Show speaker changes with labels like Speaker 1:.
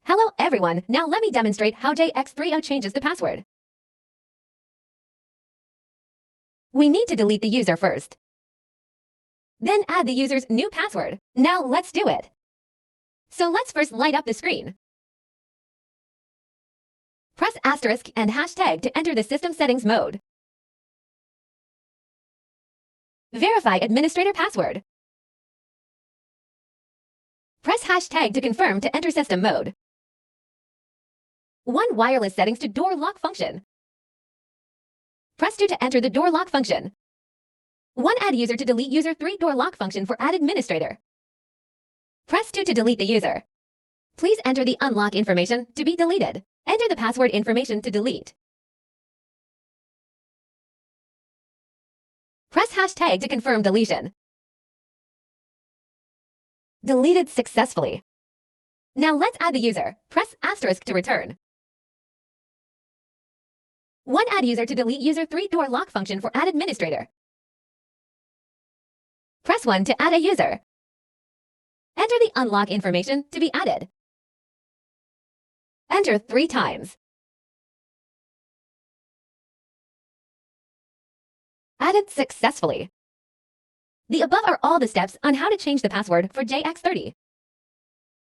Speaker 1: Hello everyone, now let me demonstrate how JX30 changes the password. We need to delete the user first. Then add the user's new password. Now let's do it. So let's first light up the screen. Press asterisk and hashtag to enter the system settings mode. Verify administrator password. Press hashtag to confirm to enter system mode. 1 wireless settings to door lock function. Press 2 to enter the door lock function. 1 add user to delete user 3 door lock function for add administrator. Press 2 to delete the user. Please enter the unlock information to be deleted. Enter the password information to delete. Press hashtag to confirm deletion. Deleted successfully. Now let's add the user. Press asterisk to return. 1 add user to delete user 3 door lock function for add administrator. Press 1 to add a user. Enter the unlock information to be added. Enter 3 times. Added successfully. The above are all the steps on how to change the password for JX30.